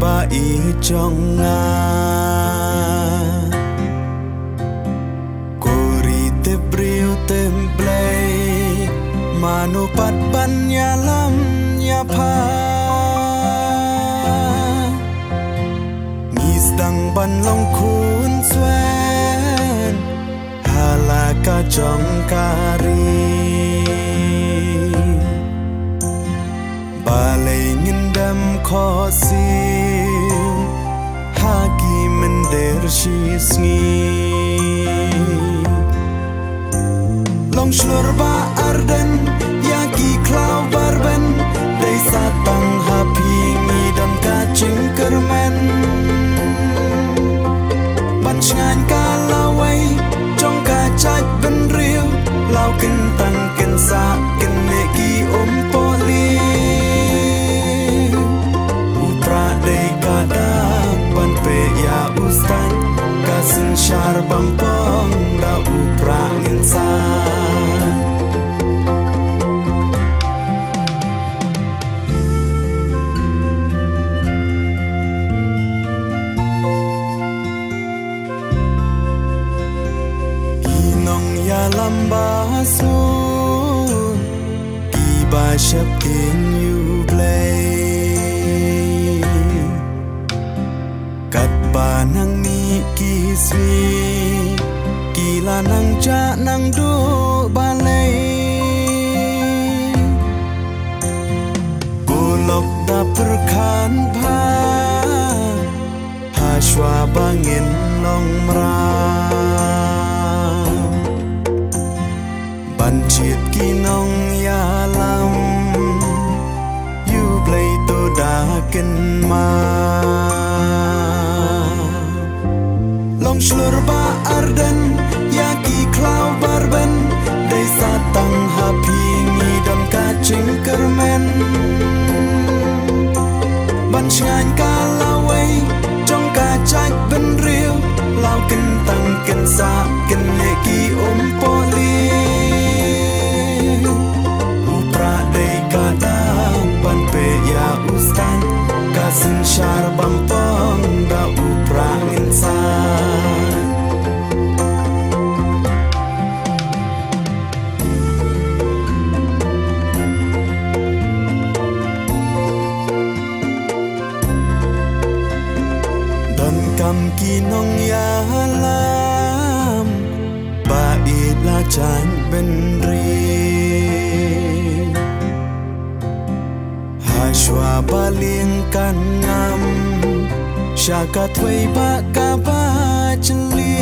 ba i trong nga kori te brio templay manu pat ban ya lam ya pa ngis dang ban long kun swen hala ka trong kari balay ngindam kho siu hagi mender shi sngi long shlur ba arden yaki klau barben dei satang happy mi dam ka ching kermen ban ngan ka lawai trong ka chach ben riu lau kin tang kin sa kin ne ki poli upra dei ka da ban pe ya ustan ka sin shar bang pong da upra insan lamba sun ki ba shap kin you play kat ba nang ni ki swi ki la nang cha nang do ba lay ko lok da perkhan pha ha shwa bangin long mra ban chiết ki nong ya lam you play to da ken ma long shlur ba arden ya ki klau barben dei satang happy mi dam ka ching kermen ban ngan ka lawai trong ka chach ben riu lau ken tang ken sa ken ne ki poli kasin shar bampong da upra insan dan kam kinong ya lam ba ila chan benri shwa baling kan ngam shaka tway ba ka ba chli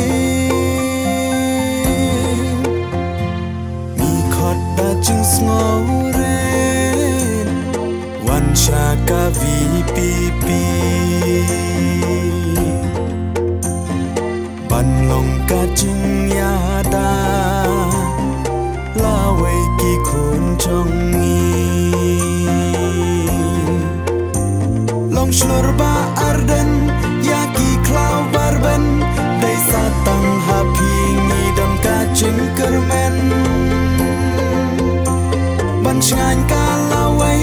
mi khot da chung snore wan shaka vpp ban long ka chung ya da la wei ki khun chong ni long shlur ba arden yaki klau barben dei satang happy mi dam ka ching kermen ban ngan ka lawai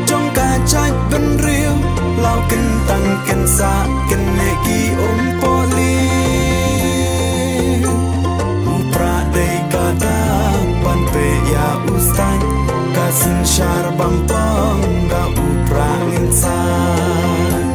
trong ka chach ben riu lau ken tang ken sa ken ne ki poli upra dei ka da ban pe ya ustan kasin shar bampong da upra insan